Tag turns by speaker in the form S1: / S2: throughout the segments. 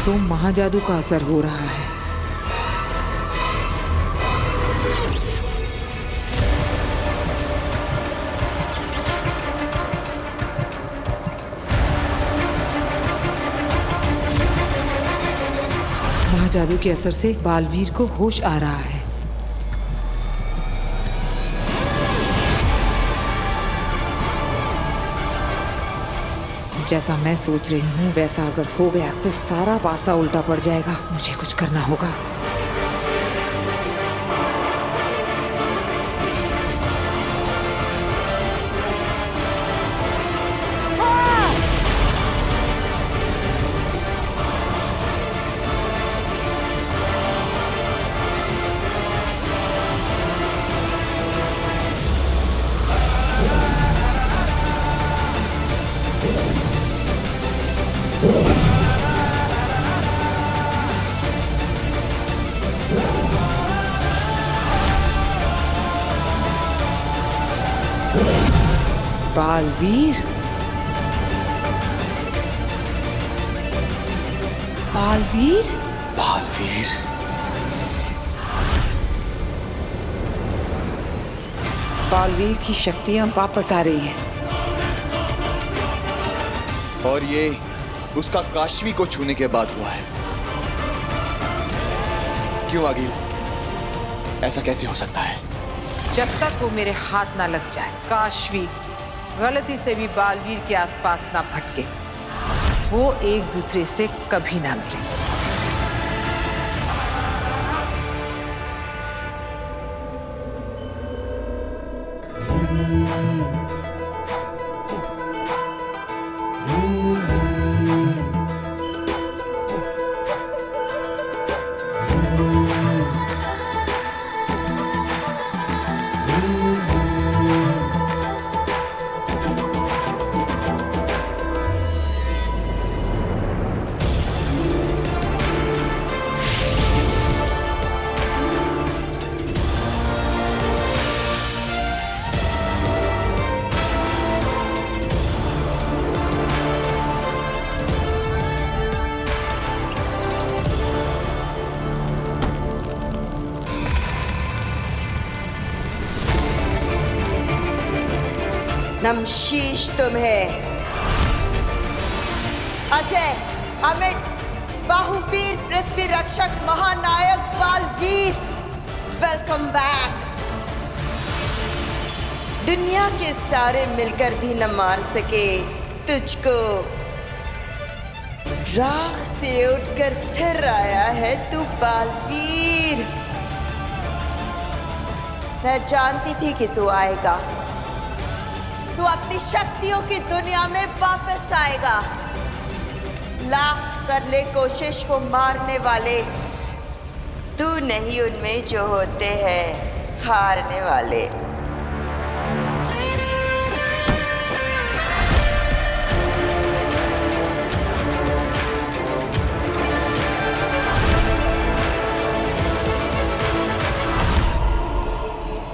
S1: तो महाजादू का असर हो रहा है। महाजादू के असर से बालवीर को होश आ रहा है। जैसा मैं सोच रही हूँ वैसा अगर हो गया तो सारा पासा उल्टा पड़ जाएगा। मुझे कुछ करना होगा। बालवीर, बालवीर,
S2: बालवीर।
S1: बालवीर की शक्तियां वापस आ रही हैं।
S2: और ये उसका काशवी को छूने के बाद हुआ है। क्यों आगिल? ऐसा कैसे हो सकता है?
S1: जब तक वो मेरे हाथ ना लग जाए, काशवी गलती से भी बालवीर के आसपास ना भटके, वो एक दूसरे से कभी ना मिले।
S3: नमशीश तुम्हें, अजय, अमित, बाहुवीर, पृथ्वी रक्षक, महानायक बालवीर, वेलकम बैक। दुनिया के सारे मिलकर भी न मार सके तुझको। राख से उठकर फिर आया है तू बालवीर। मैं जानती थी कि तू आएगा। तू अपनी शक्तियों की दुनिया में वापस आएगा। लाख कर ले कोशिश वो मारने वाले, तू नहीं उनमें जो होते हैं हारने वाले।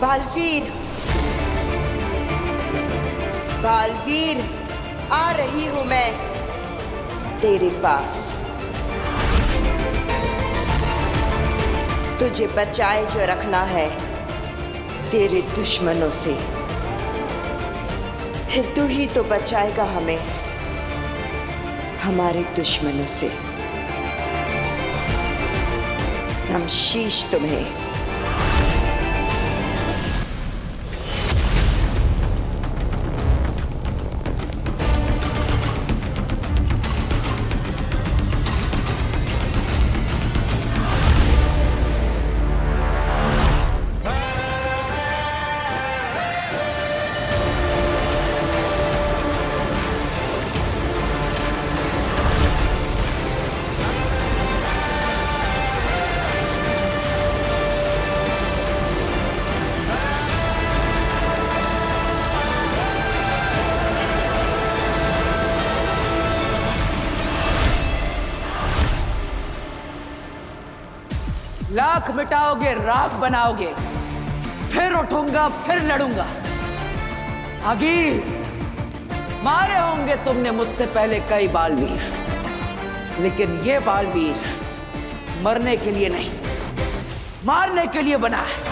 S3: बालवीर, बालवीर, आ रही हूं मैं तेरे पास। तुझे बचाए जो रखना है तेरे दुश्मनों से, फिर तू ही तो बचाएगा हमें हमारे दुश्मनों से। नमशीश तुम्हें।
S4: लाख मिटाओगे, राख बनाओगे, फिर उठूंगा, फिर लड़ूंगा। आगे मारे होंगे तुमने मुझसे पहले कई बालवीर, लेकिन ये बालवीर मरने के लिए नहीं, मारने के लिए बना है।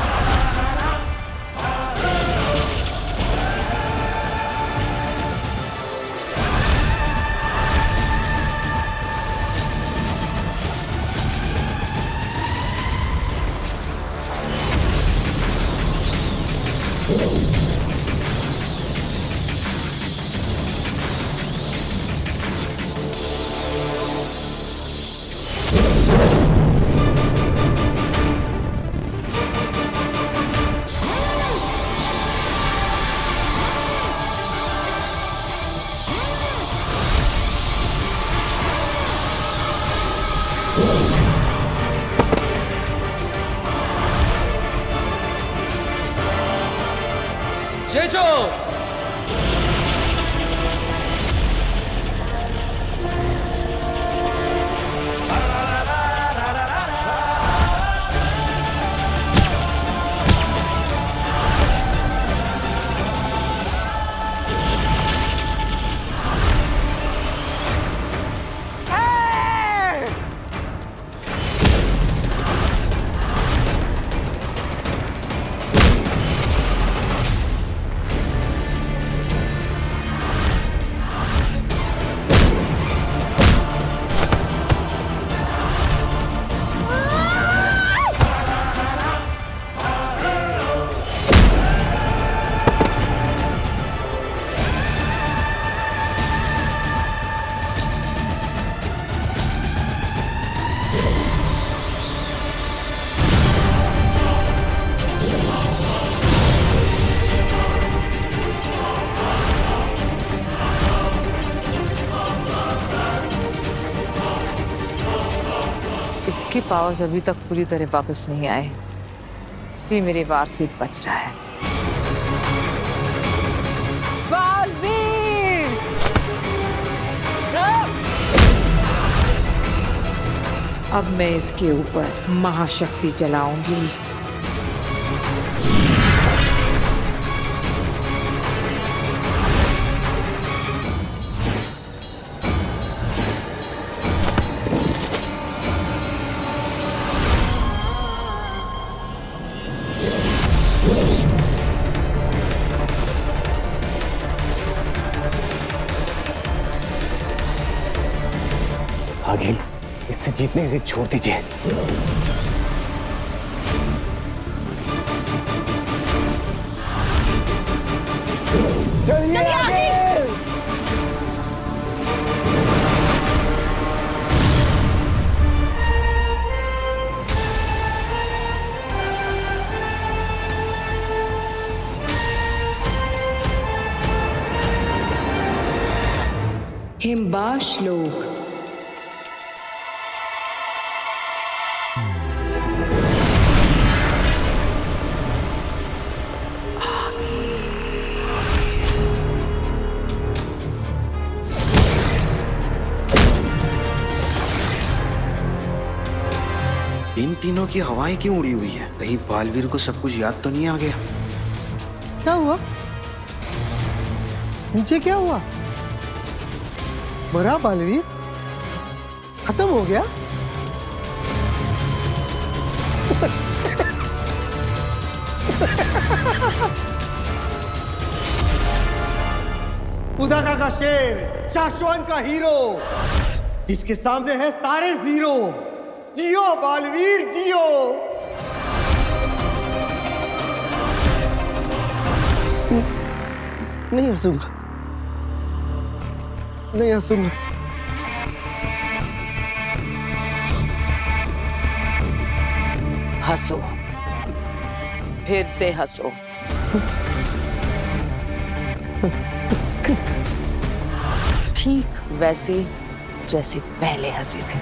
S5: जेजो
S1: इसके पावर्स अभी तक पूरी तरह वापस नहीं आए, इसलिए मेरे वार से बच रहा है। बालवीर! अब मैं इसके ऊपर महाशक्ति चलाऊंगी।
S6: आगे इससे जीतने की जिद छोड़ दीजिए। चलिए आगे।
S7: हिमबाश लोग
S8: इन तीनों की हवाएं क्यों उड़ी हुई है? कहीं बालवीर को सब कुछ याद तो नहीं आ गया?
S9: क्या हुआ? नीचे क्या हुआ? मरा बालवीर? खत्म हो गया?
S10: उदाका का शेर, शाश्वन का हीरो, जिसके सामने है सारे जीरो। जियो बालवीर जियो।
S9: नहीं हंसूंगा, नहीं हंसूंगा।
S4: हंसो, फिर से हंसो। ठीक वैसे जैसे पहले हंसे थे।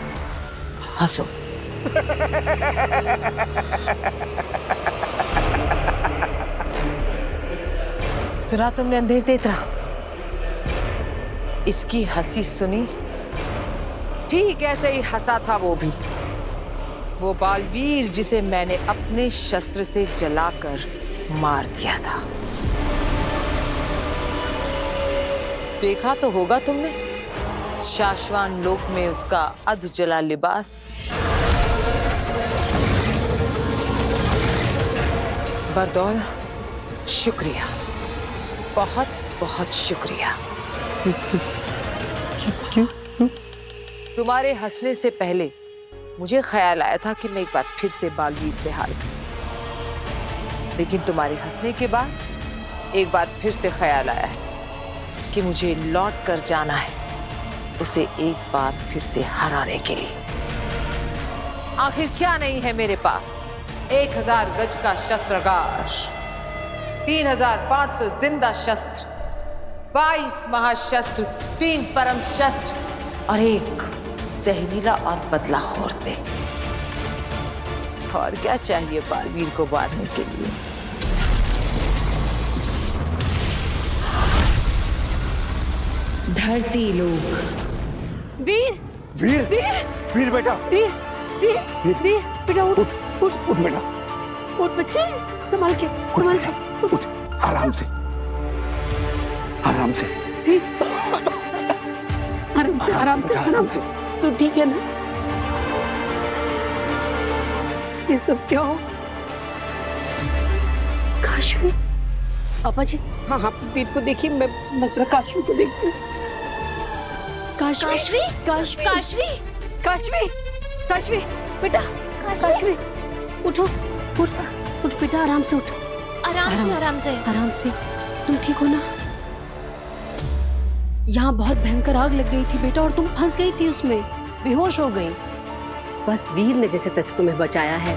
S4: हंसो।
S1: सुना तुमने अंधेर तेतरा? इसकी हंसी सुनी? ठीक ऐसे ही हंसा था वो भी। वो बालवीर जिसे मैंने अपने शस्त्र से जलाकर मार दिया था। देखा तो होगा तुमने, शाश्वान लोक में उसका अध जला लिबास, बरदौल शुक्रिया, बहुत बहुत शुक्रिया।
S9: क्यों?
S1: तुम्हारे हंसने से पहले मुझे ख्याल आया था कि मैं एक बार फिर से बालवीर से हार गई, लेकिन तुम्हारे हंसने के बाद एक बार फिर से ख्याल आया है कि मुझे लौट कर जाना है उसे एक बार फिर से हराने के लिए। आखिर क्या नहीं है मेरे पास? 1000 गज का शस्त्रागार, 3500 जिंदा शस्त्र, 22 महाशस्त्र, 3 परम शस्त्र और एक जहरीला और बदलाखोर थे। और क्या चाहिए बालवीर को मारने के लिए?
S7: धरती लोक।
S5: वीर
S6: वीर
S5: वीर
S6: वीर बेटा,
S5: वीर वीर वीर बेटा उठ
S6: उठ बेटा,
S5: उठ बच्चे, संभाल के
S6: उठ, आराम से
S5: आराम से आराम से। तू ठीक है ना? ये सब क्या हो? काशवी, पापा जी, हाँ वीर को देखिए, मैं जरा काशवी को देखती हूँ। काशवी काशवी काशवी काशवी काशवी बेटा, काशवी उठो, उठ बेटा, आराम से उठ, आराम से। तुम ठीक हो ना? यहाँ बहुत भयंकर आग लग गई थी बेटा, और तुम फंस गई थी उसमें, बेहोश हो गई। बस वीर ने जैसे तैसे तुम्हें बचाया है।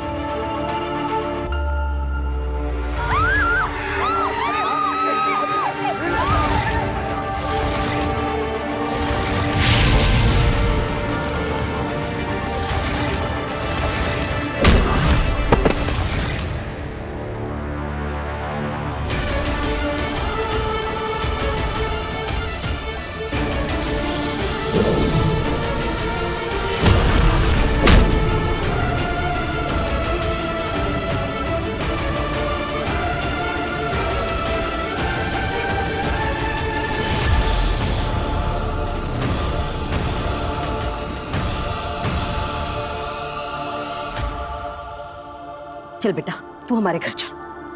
S5: चल बेटा, तू हमारे घर चल।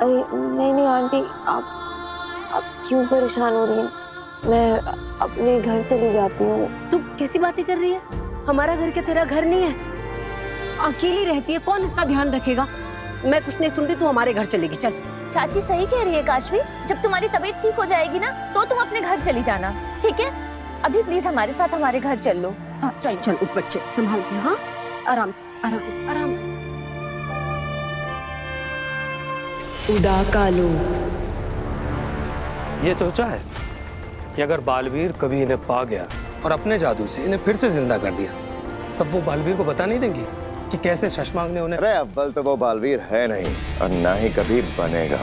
S11: अरे नहीं आंटी, आप क्यों परेशान हो रही हैं? मैं अपने घर चली जाती हूँ।
S5: तू कैसी बातें कर रही है? हमारा घर क्या तेरा घर नहीं है? अकेली रहती है, कौन इसका ध्यान रखेगा? मैं कुछ नहीं सुन रही, तू हमारे घर चलेगी। चल।
S12: चाची सही कह रही है काशवी, जब तुम्हारी तबीयत ठीक हो जाएगी ना तो तुम अपने घर चली जाना, ठीक है? अभी प्लीज हमारे साथ हमारे घर चल लो।
S5: हाँ चल उठ बच्चे, संभाल के। हाँ आराम से।
S7: उदा का लोक।
S13: ये सोचा है कि अगर बालवीर कभी इन्हें पा गया और अपने जादू से इन्हें फिर से जिंदा कर दिया, तब वो बालवीर को बता नहीं देंगी कि कैसे शशमांग ने उन्हें।
S14: अरे अव्वल तो वो बालवीर है नहीं और ना ही कभी बनेगा।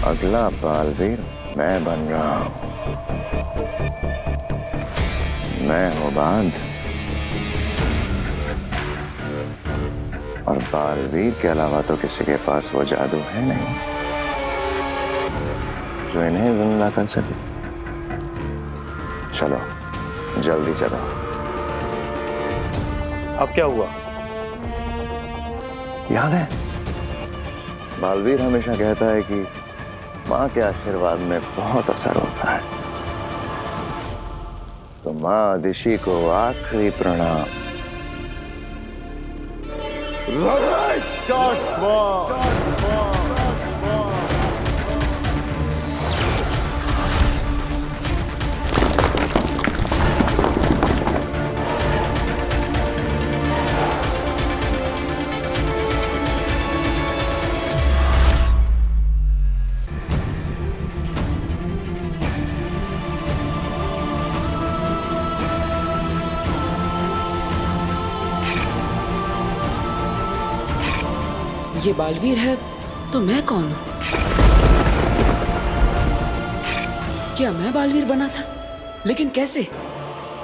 S14: अगला बालवीर मैं बन रहा हूं। मैं हूं बांध, और बालवीर के अलावा तो किसी के पास वो जादू है नहीं जो इन्हें जिंदा कर सके। चलो जल्दी चलो।
S13: अब क्या हुआ?
S14: याद है, बालवीर हमेशा कहता है कि माँ के आशीर्वाद में बहुत असर होता है। तो माँ आदिशि को आखिरी प्रणाम।
S4: ये बालवीर है तो मैं कौन हूं? क्या मैं बालवीर बना था? लेकिन कैसे?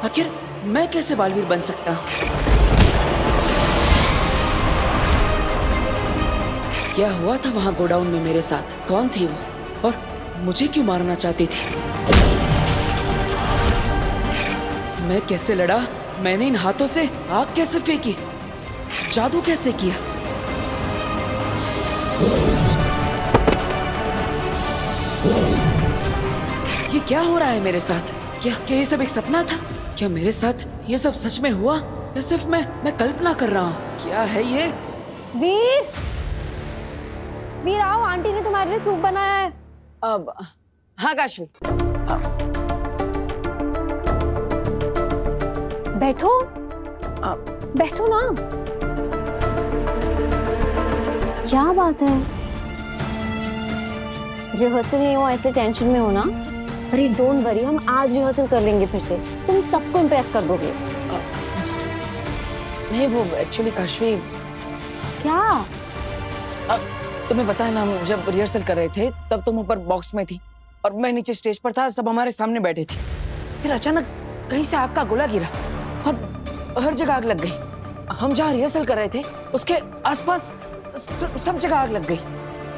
S4: आखिर मैं कैसे बालवीर बन सकता हूं? क्या हुआ था वहां गोडाउन में मेरे साथ? कौन थी वो और मुझे क्यों मारना चाहती थी? मैं कैसे लड़ा? मैंने इन हाथों से आग कैसे फेंकी? जादू कैसे किया? ये क्या हो रहा है मेरे साथ? क्या ये सब एक सपना था? क्या मेरे साथ ये सब सच में हुआ या सिर्फ मैं कल्पना कर रहा हूँ? क्या है ये?
S11: वीर, वीर आओ, आंटी ने तुम्हारे लिए सूप बनाया है।
S4: अब हाँ काशवी,
S11: बैठो, बैठो ना। क्या बात है? रिहर्सल नहीं हो ऐसे टेंशन में हो ना? अरे डोंट वरी, हम आज रिहर्सल कर लेंगे फिर से। तुम सबको इम्प्रेस कर दोगे।
S4: नहीं वो एक्चुअली काशवी,
S11: क्या?
S4: तुम्हें पता है ना, हम जब रिहर्सल कर रहे थे तब तुम ऊपर बॉक्स में थी और मैं नीचे स्टेज पर था, सब हमारे सामने बैठे थे। फिर अचानक कहीं से आग का गोला गिरा और हर जगह आग लग गई। हम जहाँ रिहर्सल कर रहे थे उसके आसपास सब जगह आग लग गई।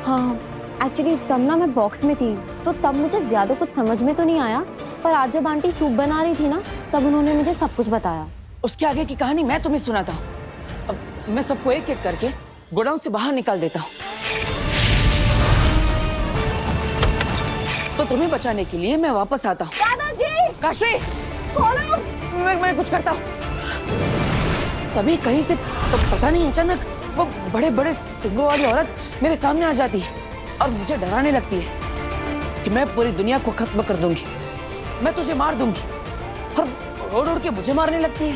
S11: हाँ एक्चुअली तब ना मैं बॉक्स में थी तो तब मुझे ज्यादा कुछ समझ में तो नहीं आया, पर आज जब आंटी सूप बना रही थी ना तब उन्होंने मुझे सब कुछ बताया।
S4: उसके आगे की कहानी मैं तुम्हें सुनाता हूँ। अब मैं सबको एक एक करके गोडाउन से बाहर निकाल देता हूँ। तो तुम्हें बचाने के लिए मैं वापस आता हूँ।
S11: दादाजी!
S4: काशवी! मैं कुछ करता हूँ। तभी कहीं से पता नहीं अचानक वो बड़े बड़े सिंगों वाली औरत मेरे सामने आ जाती है और मुझे डराने लगती है कि मैं पूरी दुनिया को खत्म कर दूंगी, मैं तुझे मार दूंगी, और उड़ उड़ के मुझे मारने लगती है।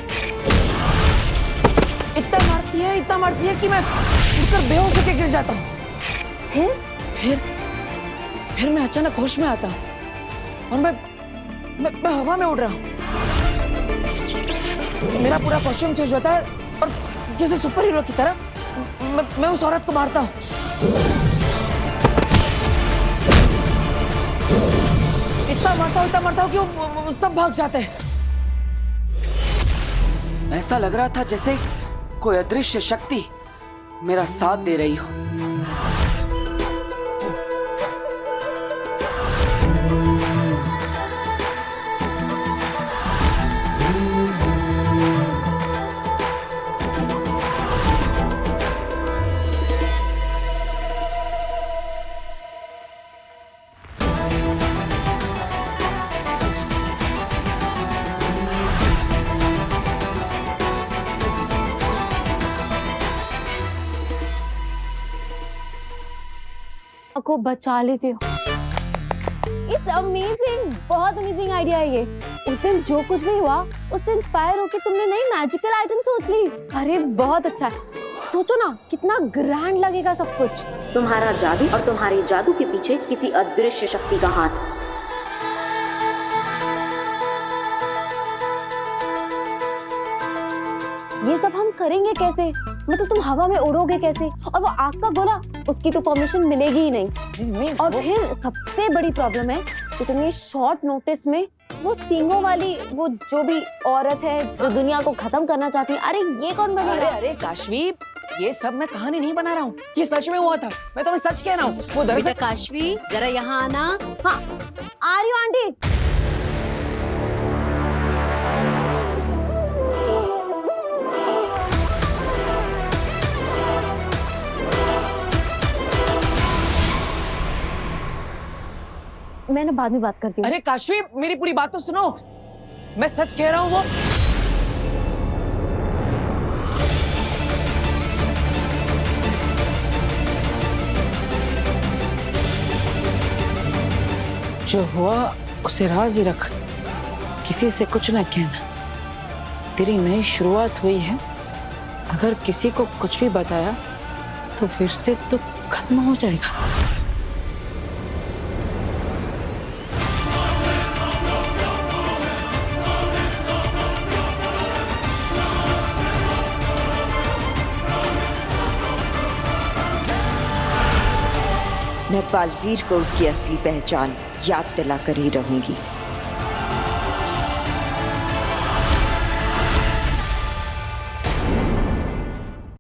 S4: इतना मारती है कि मैं उड़कर बेहोश होकर गिर जाता हूँ। फिर मैं अचानक होश में आता हूँ और मैं हवा में उड़ रहा हूँ। मेरा पूरा कॉस्ट्यूम चेंज होता है और जैसे सुपर हीरो की तरह मैं उस औरत को मारता हूँ। इतना मारता हूँ कि वो सब भाग जाते हैं। ऐसा लग रहा था जैसे कोई अदृश्य शक्ति मेरा साथ दे रही हो।
S11: को बचा लेते हो। इट्स अमेजिंग, बहुत अमेजिंग आइडिया है ये। उस दिन जो कुछ भी हुआ उससे इंस्पायर होकर तुमने नई मैजिकल आइटम सोच ली। अरे बहुत अच्छा है। सोचो ना कितना ग्रैंड लगेगा सब कुछ।
S15: तुम्हारा जादू और तुम्हारे जादू के पीछे किसी अदृश्य शक्ति का हाथ।
S11: ये सब हम करेंगे कैसे? मतलब तुम हवा में उड़ोगे कैसे? और वो आग का गोला, उसकी तो परमिशन मिलेगी ही नहीं। और फिर सबसे बड़ी प्रॉब्लम है कि तुम ये शॉर्ट नोटिस में वो सींगों वाली वो जो भी औरत है जो दुनिया को खत्म करना चाहती है, अरे ये कौन बनेगा?
S4: अरे काशवी, ये सब मैं कहानी नहीं बना रहा हूँ, ये सच में हुआ था। मैं तुम्हें सच कह रहा हूँ। वो दरअसल
S5: काशवी जरा यहाँ आना।
S11: हाँ आ रही हूँ आंटी। मैंने बाद में बात करती हूँ।
S4: अरे काशवी मेरी पूरी बात तो सुनो, मैं सच कह रहा हूँ। वो जो हुआ उसे राज ही रख, किसी से कुछ ना कहना। तेरी नई शुरुआत हुई है, अगर किसी को कुछ भी बताया तो फिर से तो खत्म हो जाएगा।
S3: मैं बालवीर को उसकी असली पहचान याद दिला कर ही रहूंगी।